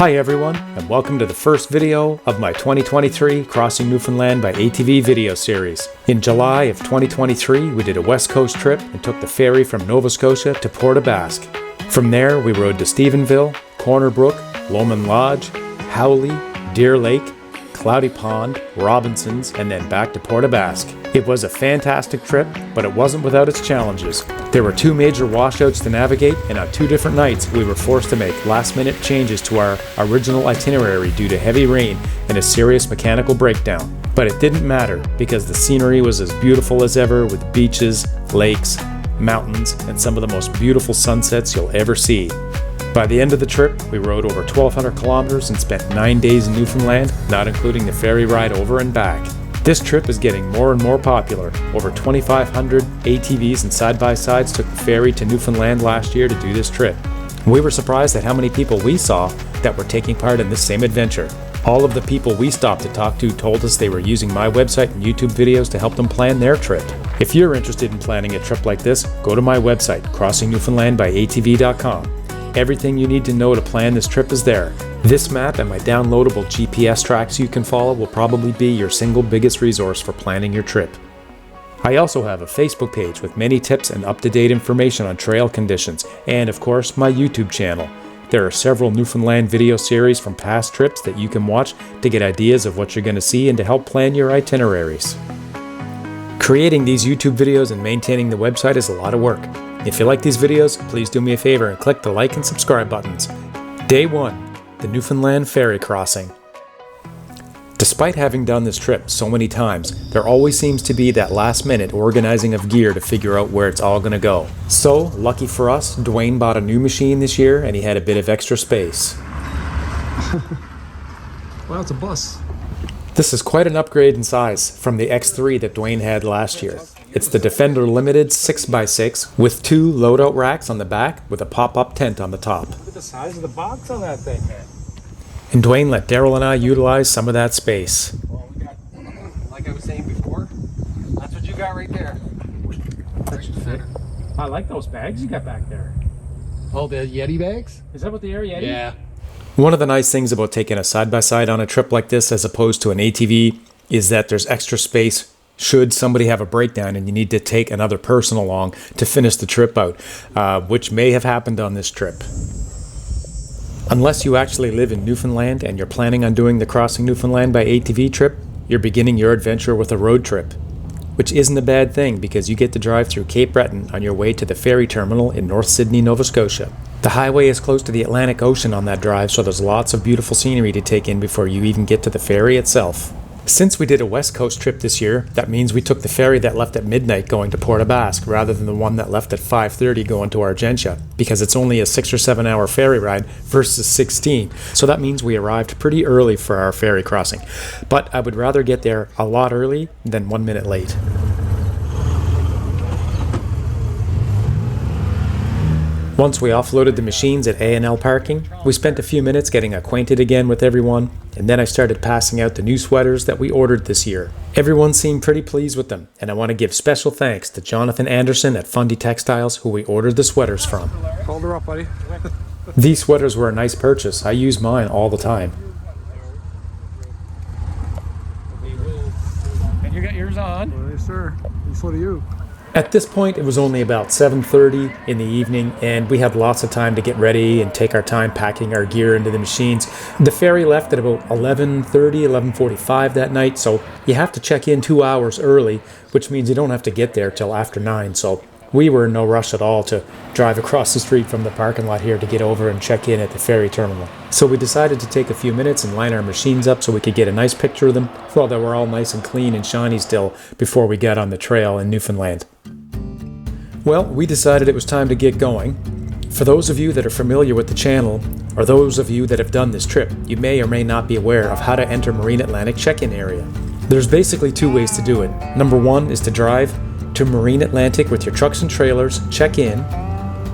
Hi everyone, and welcome to the first video of my 2023 Crossing Newfoundland by ATV video series. In July of 2023, we did a west coast trip and took the ferry from Nova Scotia to Port Aux Basques. From there, we rode to Stephenville, Corner Brook, Lomond Lodge, Howley, Deer Lake, Cloudy Pond, Robinsons, and then back to Port Aux Basques. It was a fantastic trip, but it wasn't without its challenges. There were two major washouts to navigate, and on two different nights we were forced to make last-minute changes to our original itinerary due to heavy rain and a serious mechanical breakdown. But it didn't matter, because the scenery was as beautiful as ever, with beaches, lakes, mountains, and some of the most beautiful sunsets you'll ever see. By the end of the trip, we rode over 1,200 kilometers and spent 9 days in Newfoundland, not including the ferry ride over and back. This trip is getting more and more popular. Over 2,500 ATVs and side-by-sides took the ferry to Newfoundland last year to do this trip. We were surprised at how many people we saw that were taking part in this same adventure. All of the people we stopped to talk to told us they were using my website and YouTube videos to help them plan their trip. If you're interested in planning a trip like this, go to my website, crossingnewfoundlandbyatv.com. Everything you need to know to plan this trip is there. This map and my downloadable GPS tracks you can follow will probably be your single biggest resource for planning your trip. I also have a Facebook page with many tips and up-to-date information on trail conditions, and of course my YouTube channel. There are several Newfoundland video series from past trips that you can watch to get ideas of what you're going to see and to help plan your itineraries. Creating these YouTube videos and maintaining the website is a lot of work. If you like these videos, please do me a favor and click the like and subscribe buttons. Day 1. The Newfoundland Ferry Crossing. Despite having done this trip so many times, there always seems to be that last minute organizing of gear to figure out where it's all going to go. So, lucky for us, Dwayne bought a new machine this year and he had a bit of extra space. Wow, it's a bus. This is quite an upgrade in size from the X3 that Dwayne had last year. It's the Defender Limited 6x6 with two loadout racks on the back with a pop-up tent on the top. Look at the size of the box on that thing, man. And Dwayne let Daryl and I utilize some of that space. Well, we got, like I was saying before, that's what you got right there. I like those bags you got back there. Oh, the Yeti bags? Is that what they are, Yeti? Yeah. One of the nice things about taking a side-by-side on a trip like this as opposed to an ATV is that there's extra space should somebody have a breakdown and you need to take another person along to finish the trip out, which may have happened on this trip. Unless you actually live in Newfoundland and you're planning on doing the Crossing Newfoundland by ATV trip, you're beginning your adventure with a road trip, which isn't a bad thing because you get to drive through Cape Breton on your way to the ferry terminal in North Sydney, Nova Scotia. The highway is close to the Atlantic Ocean on that drive, so there's lots of beautiful scenery to take in before you even get to the ferry itself. Since we did a west coast trip this year, that means we took the ferry that left at midnight going to Port Aux Basques rather than the one that left at 5:30 going to Argentia, because it's only a 6 or 7 hour ferry ride versus 16. So that means we arrived pretty early for our ferry crossing. But I would rather get there a lot early than 1 minute late. Once we offloaded the machines at A&L parking, we spent a few minutes getting acquainted again with everyone, and then I started passing out the new sweaters that we ordered this year. Everyone seemed pretty pleased with them, and I want to give special thanks to Jonathan Anderson at Fundy Textiles, who we ordered the sweaters from. Hold her up, buddy. These sweaters were a nice purchase. I use mine all the time. And you got yours on. Well, yes, sir. And so do you. At this point, it was only about 7:30 in the evening, and we had lots of time to get ready and take our time packing our gear into the machines. The ferry left at about 11:30, 11:45 that night, so you have to check in 2 hours early, which means you don't have to get there till after 9, so we were in no rush at all to drive across the street from the parking lot here to get over and check in at the ferry terminal. So we decided to take a few minutes and line our machines up so we could get a nice picture of them while they were all nice and clean and shiny still before we got on the trail in Newfoundland. Well, we decided it was time to get going. For those of you that are familiar with the channel, or those of you that have done this trip, you may or may not be aware of how to enter Marine Atlantic check-in area. There's basically two ways to do it. Number one is to drive to Marine Atlantic with your trucks and trailers, check in,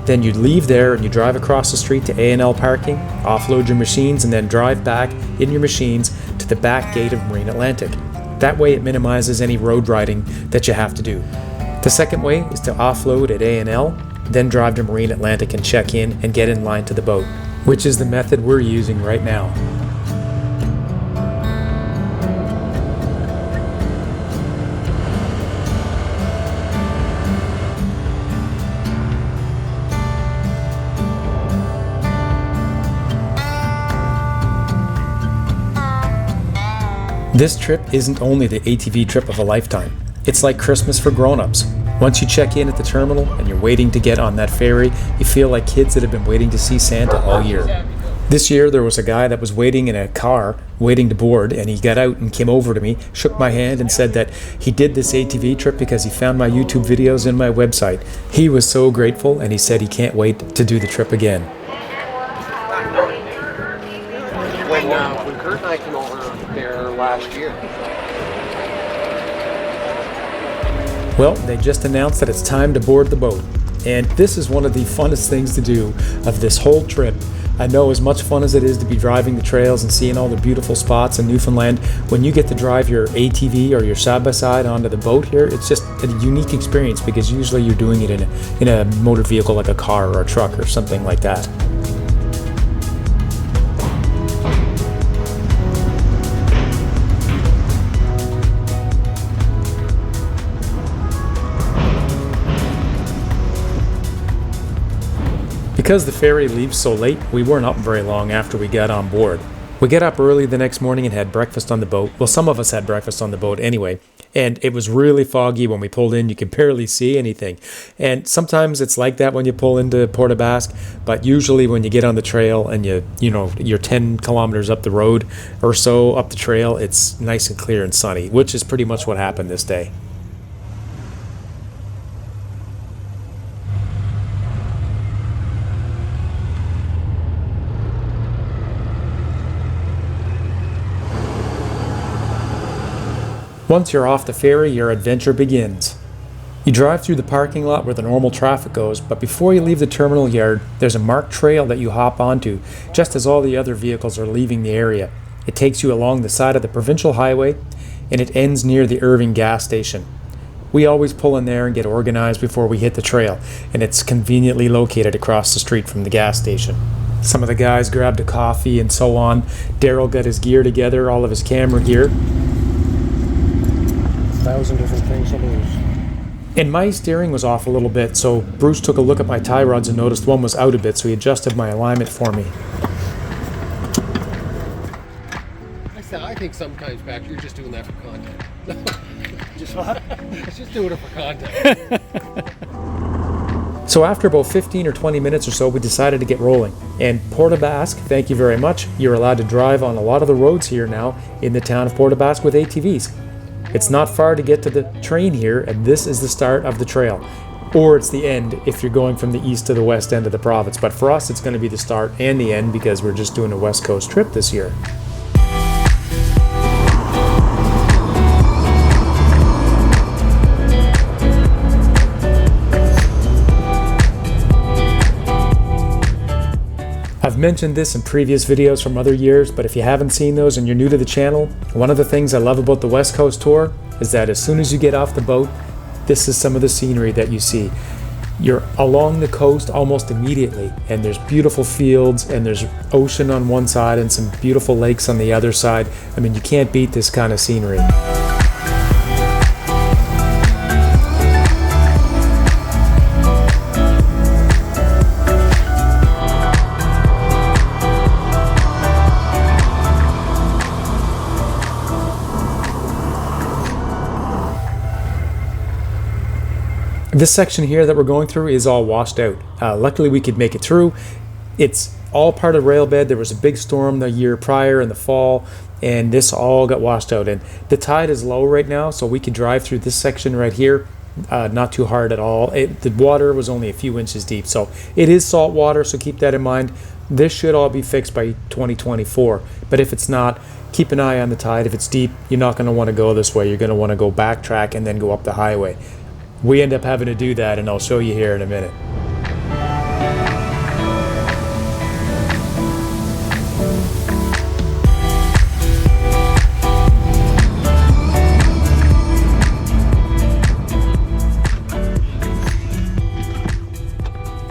then you leave there and you drive across the street to A&L parking, offload your machines, and then drive back in your machines to the back gate of Marine Atlantic. That way it minimizes any road riding that you have to do. The second way is to offload at A&L, then drive to Marine Atlantic and check in and get in line to the boat. which is the method we're using right now. This trip isn't only the ATV trip of a lifetime. It's like Christmas for grown-ups. Once you check in at the terminal and you're waiting to get on that ferry, you feel like kids that have been waiting to see Santa all year. This year there was a guy that was waiting in a car, waiting to board, and he got out and came over to me, shook my hand and said that he did this ATV trip because he found my YouTube videos in my website. He was so grateful and he said he can't wait to do the trip again. When Kurt and I came over there last year. Well, they just announced that it's time to board the boat. And this is one of the funnest things to do of this whole trip. I know as much fun as it is to be driving the trails and seeing all the beautiful spots in Newfoundland, when you get to drive your ATV or your side-by-side onto the boat here, it's just a unique experience because usually you're doing it in a motor vehicle like a car or a truck or something like that. Because the ferry leaves so late, we weren't up very long after we got on board. We got up early the next morning and had breakfast on the boat. Well, some of us had breakfast on the boat anyway. And it was really foggy when we pulled in. You could barely see anything. And sometimes it's like that when you pull into Port Aux Basques. But usually when you get on the trail and you're 10 kilometers up the road or so up the trail, it's nice and clear and sunny, which is pretty much what happened this day. Once you're off the ferry, your adventure begins. You drive through the parking lot where the normal traffic goes, but before you leave the terminal yard, there's a marked trail that you hop onto, just as all the other vehicles are leaving the area. It takes you along the side of the provincial highway, and it ends near the Irving gas station. We always pull in there and get organized before we hit the trail, and it's conveniently located across the street from the gas station. Some of the guys grabbed a coffee and so on. Daryl got his gear together, all of his camera gear. 1,000 different things to lose. And my steering was off a little bit, so Bruce took a look at my tie rods and noticed one was out a bit, so he adjusted my alignment for me. I think sometimes, Pat, you're just doing that for content. Just what? Just doing it for content. So after about 15 or 20 minutes or so, we decided to get rolling. And Port aux Basques, thank you very much, you're allowed to drive on a lot of the roads here now in the town of Port aux Basques with ATVs. It's not far to get to the train here, and this is the start of the trail. Or it's the end if you're going from the east to the west end of the province. But for us, it's going to be the start and the end because we're just doing a West Coast trip this year. I've mentioned this in previous videos from other years, but if you haven't seen those and you're new to the channel, one of the things I love about the West Coast Tour is that as soon as you get off the boat, this is some of the scenery that you see. You're along the coast almost immediately, and there's beautiful fields, and there's ocean on one side and some beautiful lakes on the other side. I mean, you can't beat this kind of scenery. This section here that we're going through is all washed out. Luckily we could make it through. It's all part of rail bed. There was a big storm the year prior in the fall, and this all got washed out. And the tide is low right now, so we could drive through this section right here. Not too hard at all. The water was only a few inches deep, so it is salt water, so keep that in mind. This should all be fixed by 2024, but if it's not, keep an eye on the tide. If it's deep, you're not going to want to go this way. You're going to want to go backtrack and then go up the highway. We end up having to do that, and I'll show you here in a minute.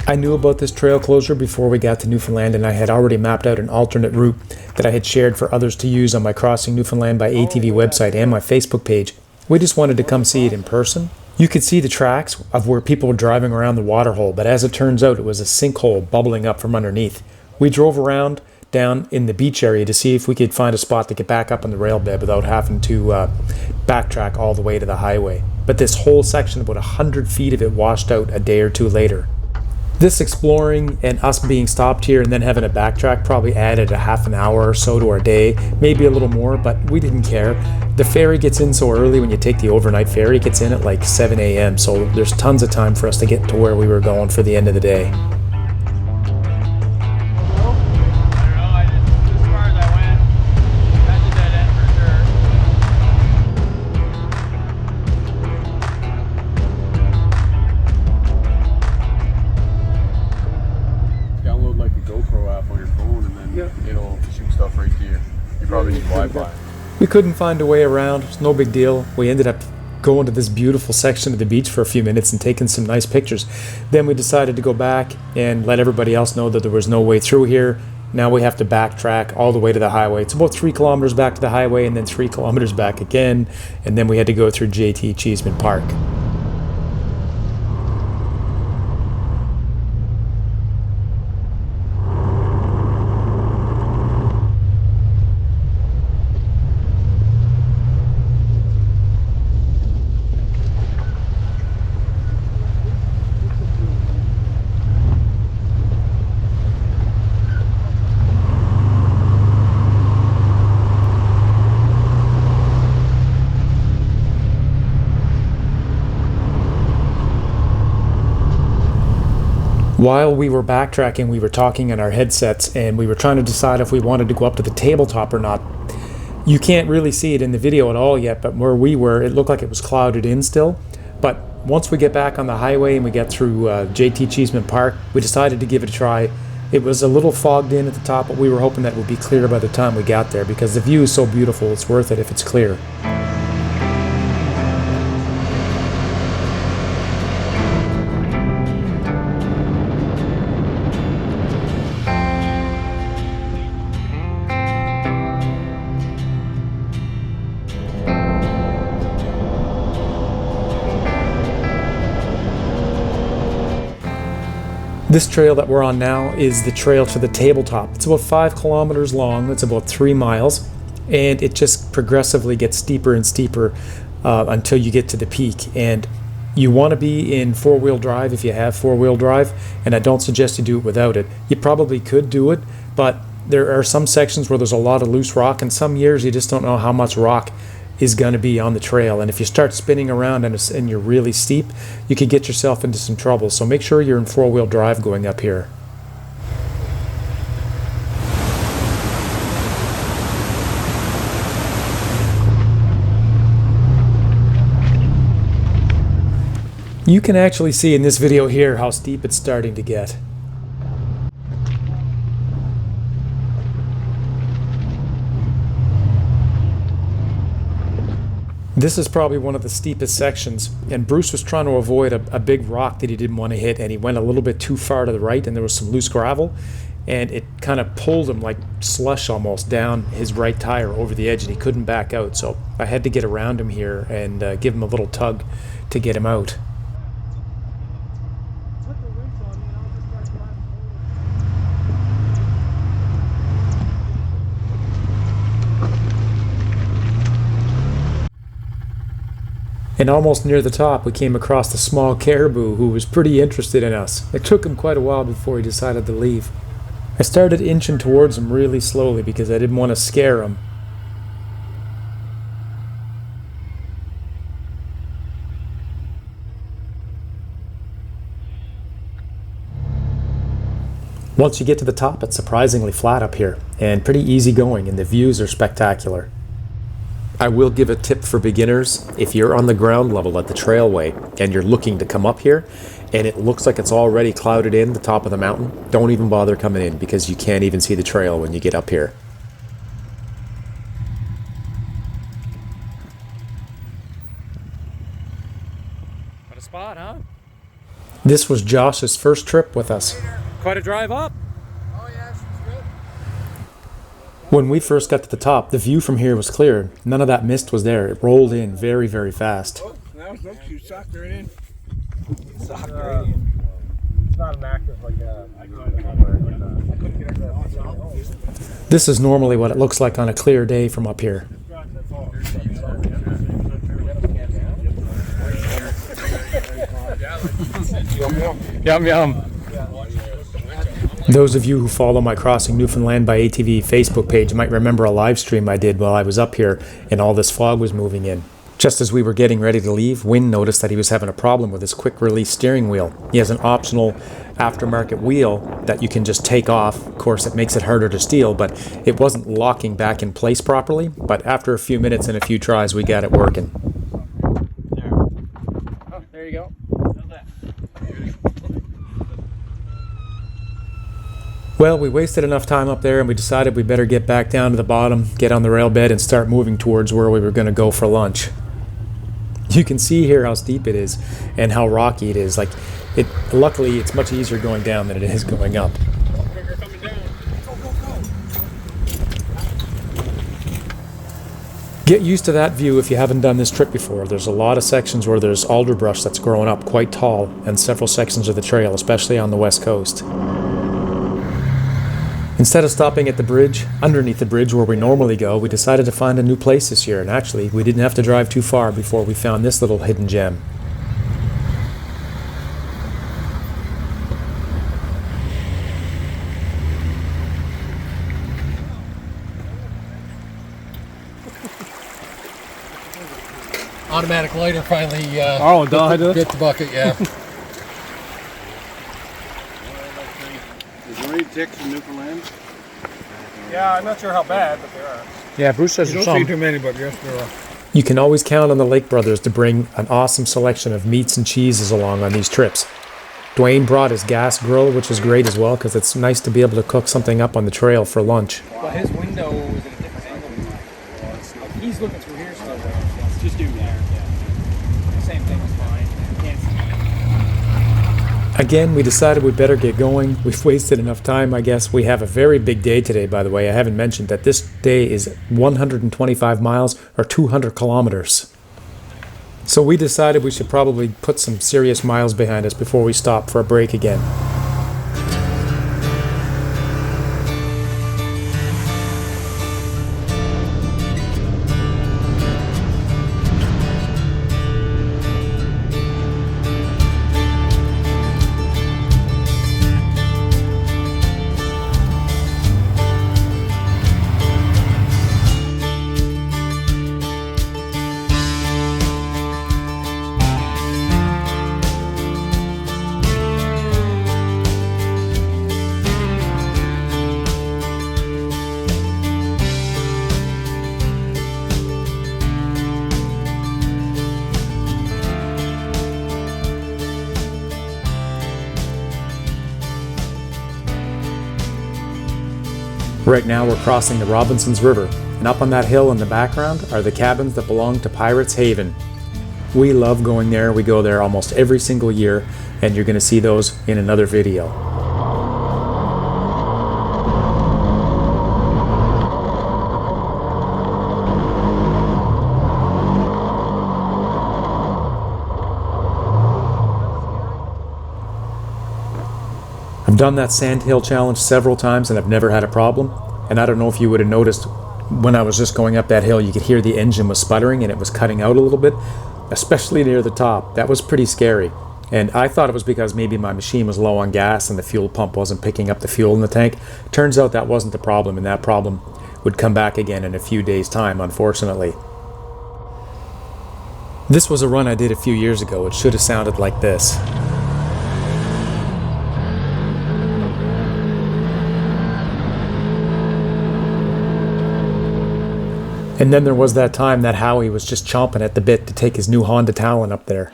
I knew about this trail closure before we got to Newfoundland, and I had already mapped out an alternate route that I had shared for others to use on my Crossing Newfoundland by ATV website and my Facebook page. We just wanted to come see it in person. You could see the tracks of where people were driving around the waterhole, but as it turns out, it was a sinkhole bubbling up from underneath. We drove around down in the beach area to see if we could find a spot to get back up on the rail bed without having to backtrack all the way to the highway. But this whole section, about 100 feet of it, washed out a day or two later. This exploring and us being stopped here and then having a backtrack probably added a half an hour or so to our day, maybe a little more, but we didn't care. The ferry gets in so early when you take the overnight ferry. It gets in at like 7 a.m., so there's tons of time for us to get to where we were going for the end of the day. We couldn't find a way around. It's no big deal. We ended up going to this beautiful section of the beach for a few minutes and taking some nice pictures. Then we decided to go back and let everybody else know that there was no way through here. Now we have to backtrack all the way to the highway. It's about 3 kilometers back to the highway and then 3 kilometers back again. And then we had to go through JT Cheeseman Park. While we were backtracking, we were talking in our headsets and we were trying to decide if we wanted to go up to the tabletop or not. You can't really see it in the video at all yet, but where we were, it looked like it was clouded in still. But once we get back on the highway and we get through JT Cheeseman Park, we decided to give it a try. It was a little fogged in at the top, but we were hoping that it would be clear by the time we got there because the view is so beautiful, it's worth it if it's clear. This trail that we're on now is the trail to the tabletop. It's about 5 kilometers long, it's about 3 miles, and it just progressively gets steeper and steeper until you get to the peak. And you want to be in 4-wheel drive if you have 4-wheel drive, and I don't suggest you do it without it. You probably could do it, but there are some sections where there's a lot of loose rock, and some years you just don't know how much rock is going to be on the trail, and if you start spinning around and you're really steep, you could get yourself into some trouble. So make sure you're in 4-wheel drive going up here. You can actually see in this video here how steep it's starting to get. This is probably one of the steepest sections, and Bruce was trying to avoid a big rock that he didn't want to hit, and he went a little bit too far to the right, and there was some loose gravel, and it kind of pulled him like slush almost down his right tire over the edge, and he couldn't back out. So I had to get around him here and give him a little tug to get him out. And almost near the top, we came across a small caribou who was pretty interested in us. It took him quite a while before he decided to leave. I started inching towards him really slowly because I didn't want to scare him. Once you get to the top, it's surprisingly flat up here and pretty easy going, and the views are spectacular. I will give a tip for beginners. If you're on the ground level at the trailway and you're looking to come up here and it looks like it's already clouded in the top of the mountain, don't even bother coming in because you can't even see the trail when you get up here. What a spot, huh? This was Josh's first trip with us. Quite a drive up. Oh yes, it's good. When we first got to the top, the view from here was clear. None of that mist was there. It rolled in very, very fast. Oh, now look, you sucked right in. Sucked right in. It's not an active like I couldn't get it. This is normally what it looks like on a clear day from up here. Yum yum. Those of you who follow my Crossing Newfoundland by ATV Facebook page might remember a live stream I did while I was up here and all this fog was moving in. Just as we were getting ready to leave, Wynn noticed that he was having a problem with his quick release steering wheel. He has an optional aftermarket wheel that you can just take off. Of course, it makes it harder to steal, but it wasn't locking back in place properly. But after a few minutes and a few tries, we got it working. There. Oh, there you go. Well, we wasted enough time up there and we decided we better get back down to the bottom, get on the rail bed and start moving towards where we were going to go for lunch. You can see here how steep it is and how rocky it is. Luckily, it's much easier going down than it is going up. Get used to that view if you haven't done this trip before. There's a lot of sections where there's alder that's growing up quite tall and several sections of the trail, especially on the west coast. Instead of stopping at the bridge, underneath the bridge where we normally go, we decided to find a new place this year, and actually, we didn't have to drive too far before we found this little hidden gem. Automatic lighter finally bit the bucket, yeah. Is there any ticks in Newfoundland? Yeah, I'm not sure how bad, but there are. Yeah, Bruce says You don't see too many, but yes, there are. You can always count on the Lake brothers to bring an awesome selection of meats and cheeses along on these trips. Dwayne brought his gas grill, which is great as well, because it's nice to be able to cook something up on the trail for lunch. Well, his window was at a different angle than mine. He's looking through here still. Just do there, yeah. Same thing is fine. Can't see. Again, we decided we better get going. We've wasted enough time, I guess. We have a very big day today, by the way. I haven't mentioned that this day is 125 miles or 200 kilometers. So we decided we should probably put some serious miles behind us before we stop for a break again. Right now we're crossing the Robinsons River, and up on that hill in the background are the cabins that belong to Pirates Haven. We love going there. We go there almost every single year, and you're going to see those in another video. I've done that Sandhill Challenge several times and I've never had a problem. And I don't know if you would have noticed when I was just going up that hill, you could hear the engine was sputtering and it was cutting out a little bit, especially near the top. That was pretty scary. And I thought it was because maybe my machine was low on gas and the fuel pump wasn't picking up the fuel in the tank. Turns out that wasn't the problem, and that problem would come back again in a few days' time, unfortunately. This was a run I did a few years ago. It should have sounded like this. And then there was that time that Howie was just chomping at the bit to take his new Honda Talon up there.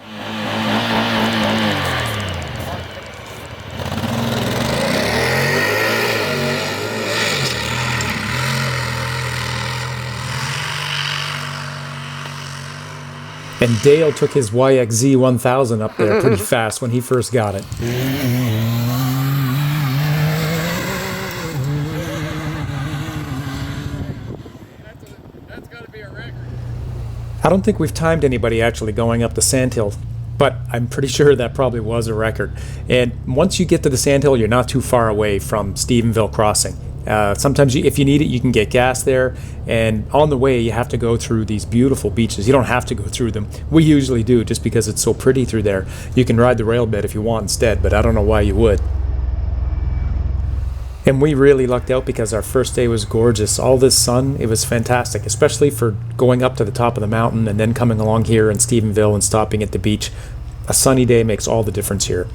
And Dale took his YXZ 1000 up there pretty fast when he first got it. That's got to be a record. I don't think we've timed anybody actually going up the sandhill, but I'm pretty sure that probably was a record. And once you get to the sandhill, you're not too far away from Stephenville crossing. Sometimes if you need it, you can get gas there, and on the way you have to go through these beautiful beaches. You don't have to go through them. We usually do just because it's so pretty through there. You can ride the rail bed if you want instead, but I don't know why you would. And we really lucked out because our first day was gorgeous. All this sun, it was fantastic, especially for going up to the top of the mountain and then coming along here in Stephenville and stopping at the beach. A sunny day makes all the difference here.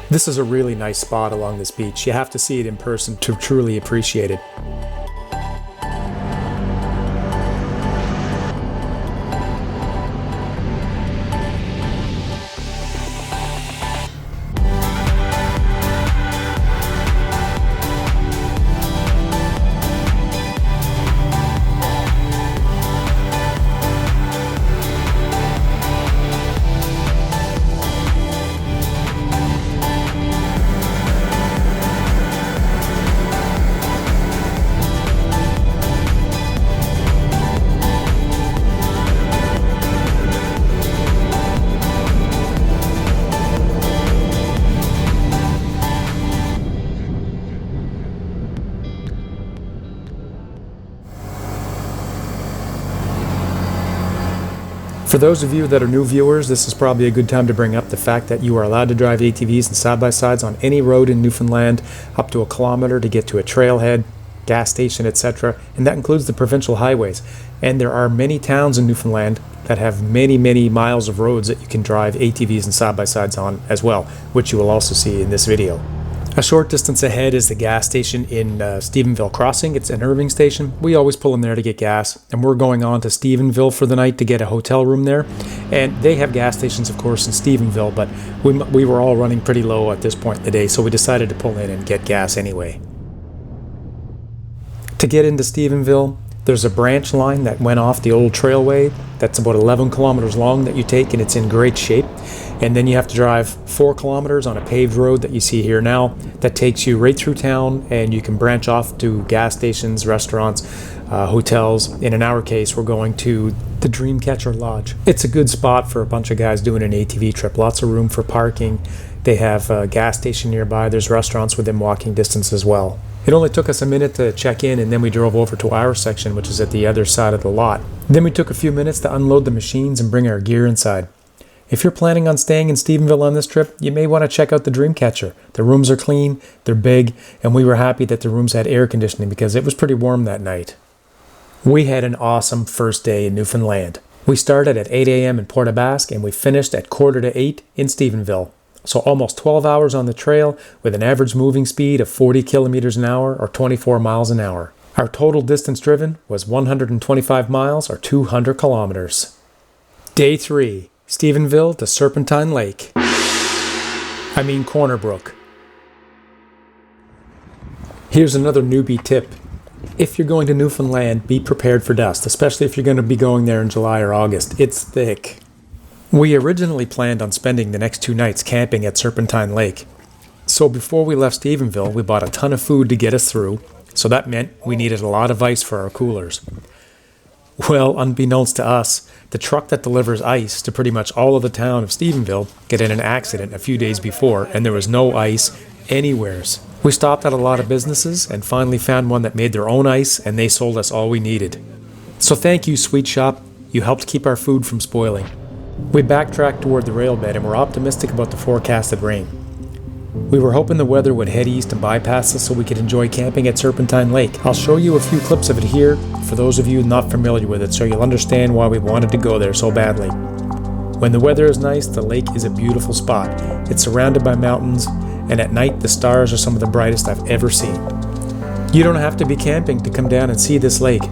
This is a really nice spot along this beach. You have to see it in person to truly appreciate it. For those of you that are new viewers, this is probably a good time to bring up the fact that you are allowed to drive ATVs and side-by-sides on any road in Newfoundland up to 1 kilometer to get to a trailhead, gas station, etc., and that includes the provincial highways. And there are many towns in Newfoundland that have many, many miles of roads that you can drive ATVs and side-by-sides on as well, which you will also see in this video. A short distance ahead is the gas station in Stephenville Crossing. It's an Irving station. We always pull in there to get gas, and we're going on to Stephenville for the night to get a hotel room there. And they have gas stations, of course, in Stephenville, but we were all running pretty low at this point in the day, so we decided to pull in and get gas anyway. To get into Stephenville, there's a branch line that went off the old trailway that's about 11 kilometers long that you take, and it's in great shape. And then you have to drive 4 kilometers on a paved road that you see here now that takes you right through town, and you can branch off to gas stations, restaurants, hotels. In our case, we're going to the Dreamcatcher Lodge. It's a good spot for a bunch of guys doing an ATV trip. Lots of room for parking. They have a gas station nearby. There's restaurants within walking distance as well. It only took us a minute to check in, and then we drove over to our section, which is at the other side of the lot. Then we took a few minutes to unload the machines and bring our gear inside. If you're planning on staying in Stephenville on this trip, you may want to check out the Dreamcatcher. The rooms are clean, they're big, and we were happy that the rooms had air conditioning because it was pretty warm that night. We had an awesome first day in Newfoundland. We started at 8 a.m. in Port Aux Basques, and we finished at 7:45 in Stephenville. So almost 12 hours on the trail with an average moving speed of 40 kilometers an hour or 24 miles an hour. Our total distance driven was 125 miles or 200 kilometers. Day 3, Stephenville to Serpentine Lake. Corner Brook. Here's another newbie tip. If you're going to Newfoundland, be prepared for dust, especially if you're going to be going there in July or August. It's thick. We originally planned on spending the next 2 nights camping at Serpentine Lake. So before we left Stephenville, we bought a ton of food to get us through, so that meant we needed a lot of ice for our coolers. Well, unbeknownst to us, the truck that delivers ice to pretty much all of the town of Stephenville got in an accident a few days before, and there was no ice anywheres. We stopped at a lot of businesses and finally found one that made their own ice, and they sold us all we needed. So thank you, Sweet Shop. You helped keep our food from spoiling. We backtracked toward the railbed and were optimistic about the forecasted rain. We were hoping the weather would head east and bypass us so we could enjoy camping at Serpentine Lake. I'll show you a few clips of it here for those of you not familiar with it, so you'll understand why we wanted to go there so badly. When the weather is nice, the lake is a beautiful spot. It's surrounded by mountains, and at night the stars are some of the brightest I've ever seen. You don't have to be camping to come down and see this lake.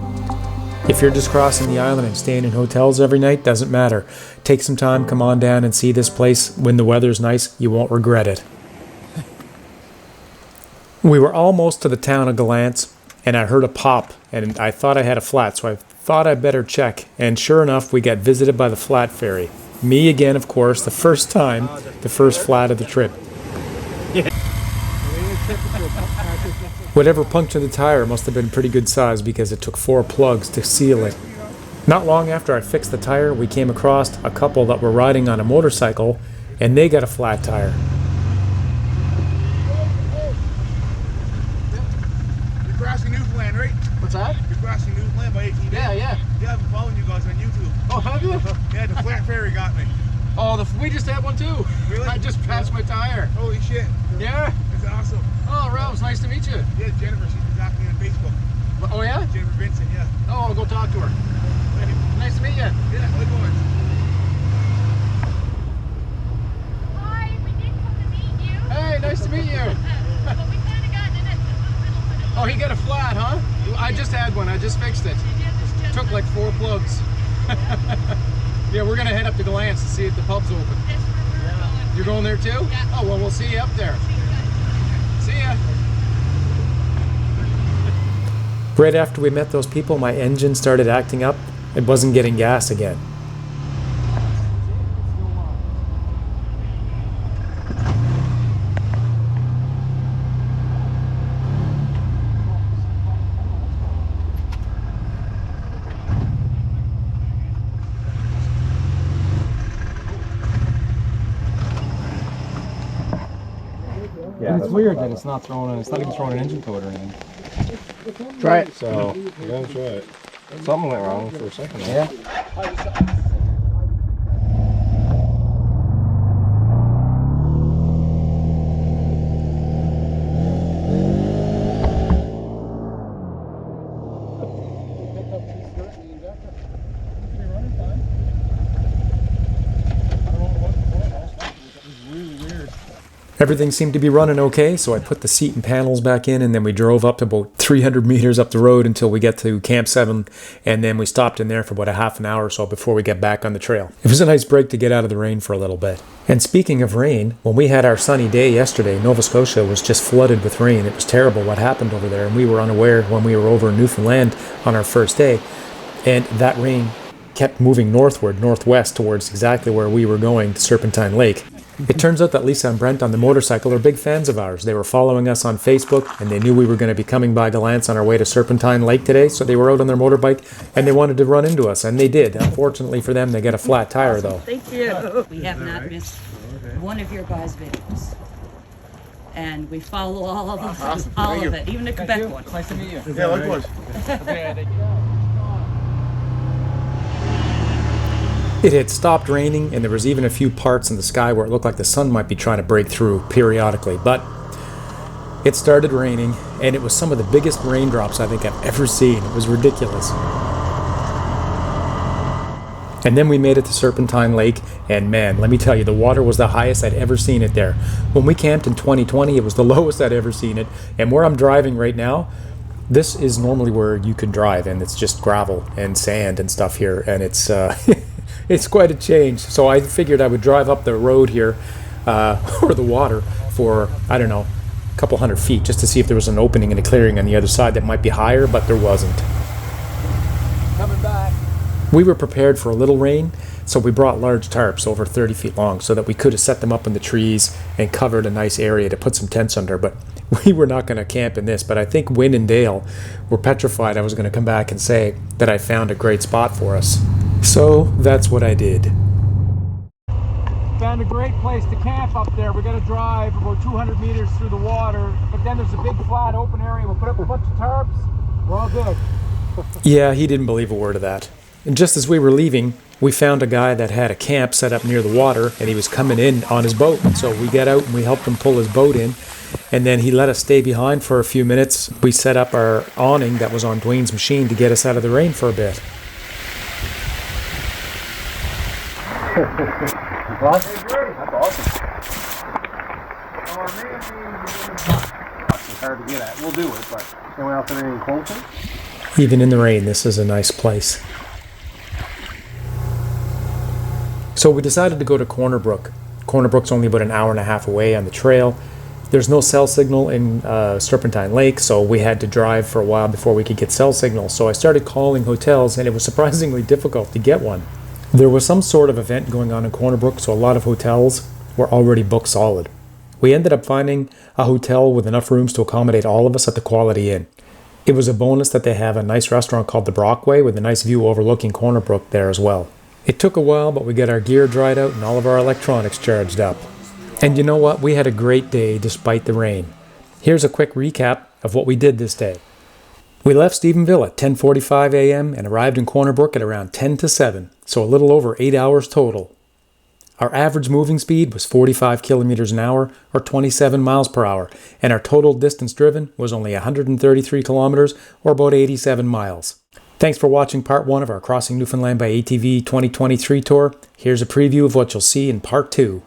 If you're just crossing the island and staying in hotels every night, doesn't matter. Take some time, come on down and see this place. When the weather's nice, you won't regret it. We were almost to the town of Galance, and I heard a pop, and I thought I had a flat, so I thought I'd better check. And sure enough, we got visited by the flat ferry. Me again, of course, the first time, the first flat of the trip. Whatever punctured the tire must have been pretty good size because it took 4 plugs to seal it. Not long after I fixed the tire, we came across a couple that were riding on a motorcycle, and they got a flat tire. You're crossing Newfoundland, right? What's that? You're crossing Newfoundland by ATV. Yeah. Yeah, I've been following you guys on YouTube. Oh, have you? Yeah, the flat ferry got me. Oh, we just had one too. Really? I just passed my tire. Holy shit. Yeah. That's awesome. Oh, Rose, nice to meet you. Yeah, Jennifer, she's been talking to me on Facebook. Oh, yeah? Jennifer Vincent, yeah. Oh, I'll go talk to her. Nice to meet you. Yeah, likewise. Hi, we did come to meet you. Hey, nice to meet you. But we kind of got in it a little bit of Oh, he got a flat, huh? I just had one. I just fixed it. Took like 4 plugs. Yeah, we're going to head up to Galance to see if the pub's open. That's where we're going. You're going there too? Yeah. Oh, well, we'll see you up there. See ya. Right after we met those people, my engine started acting up. It wasn't getting gas again. Yeah, it's weird that it's not throwing. It's not even throwing an engine code or anything. Try it. So Yeah, try it. something went wrong for a second. Yeah. Everything seemed to be running okay, so I put the seat and panels back in, and then we drove up to about 300 meters up the road until we get to Camp 7, and then we stopped in there for about a half an hour or so before we get back on the trail. It was a nice break to get out of the rain for a little bit. And speaking of rain, when we had our sunny day yesterday, Nova Scotia was just flooded with rain. It was terrible what happened over there, and we were unaware when we were over in Newfoundland on our first day, and that rain kept moving northward, northwest, towards exactly where we were going, to Serpentine Lake. It turns out that Lisa and Brent on the motorcycle are big fans of ours. They were following us on Facebook, and they knew we were going to be coming by Galance on our way to Serpentine Lake today, so they were out on their motorbike, and they wanted to run into us, and they did. Unfortunately for them, they got a flat tire, though. Thank you. We have not missed one of your guys' videos. And we follow all of it, even the Quebec one. Nice to meet you. Yeah, likewise. It had stopped raining, and there was even a few parts in the sky where it looked like the sun might be trying to break through periodically, but it started raining, and it was some of the biggest raindrops I think I've ever seen. It was ridiculous. And then we made it to Serpentine Lake, and man, let me tell you, the water was the highest I'd ever seen it there. When we camped in 2020, it was the lowest I'd ever seen it, and where I'm driving right now, this is normally where you can drive, and it's just gravel and sand and stuff here, and it's it's quite a change. So I figured I would drive up the road here, or the water, for, I don't know, a couple hundred feet, just to see if there was an opening in a clearing on the other side that might be higher, but there wasn't. Coming back. We were prepared for a little rain, so we brought large tarps over 30 feet long so that we could have set them up in the trees and covered a nice area to put some tents under, but we were not going to camp in this. But I think Wynn and Dale were petrified I was going to come back and say that I found a great spot for us. So that's what I did. Found a great place to camp up there. We're going to drive about 200 meters through the water, but then there's a big flat open area. We'll put up a bunch of tarps. We're all good. Yeah, he didn't believe a word of that. And just as we were leaving, we found a guy that had a camp set up near the water, and he was coming in on his boat. So we got out and we helped him pull his boat in, and then he let us stay behind for a few minutes. We set up our awning that was on Dwayne's machine to get us out of the rain for a bit. That's awesome. It's hard to get at. We'll do it, but anyone else have anything closer? Even in the rain, this is a nice place. So we decided to go to Corner Brook. Corner Brook's only about an hour and a half away on the trail. There's no cell signal in Serpentine Lake, so we had to drive for a while before we could get cell signal. So I started calling hotels, and it was surprisingly difficult to get one. There was some sort of event going on in Corner Brook, so a lot of hotels were already booked solid. We ended up finding a hotel with enough rooms to accommodate all of us at the Quality Inn. It was a bonus that they have a nice restaurant called the Brockway with a nice view overlooking Corner Brook there as well. It took a while, but we got our gear dried out and all of our electronics charged up. And you know what? We had a great day despite the rain. Here's a quick recap of what we did this day. We left Stephenville at 10:45 a.m. and arrived in Corner Brook at around 10 to 7, so a little over 8 hours total. Our average moving speed was 45 kilometers an hour or 27 miles per hour, and our total distance driven was only 133 kilometers or about 87 miles. Thanks for watching part 1 of our Crossing Newfoundland by ATV 2023 tour. Here's a preview of what you'll see in part 2.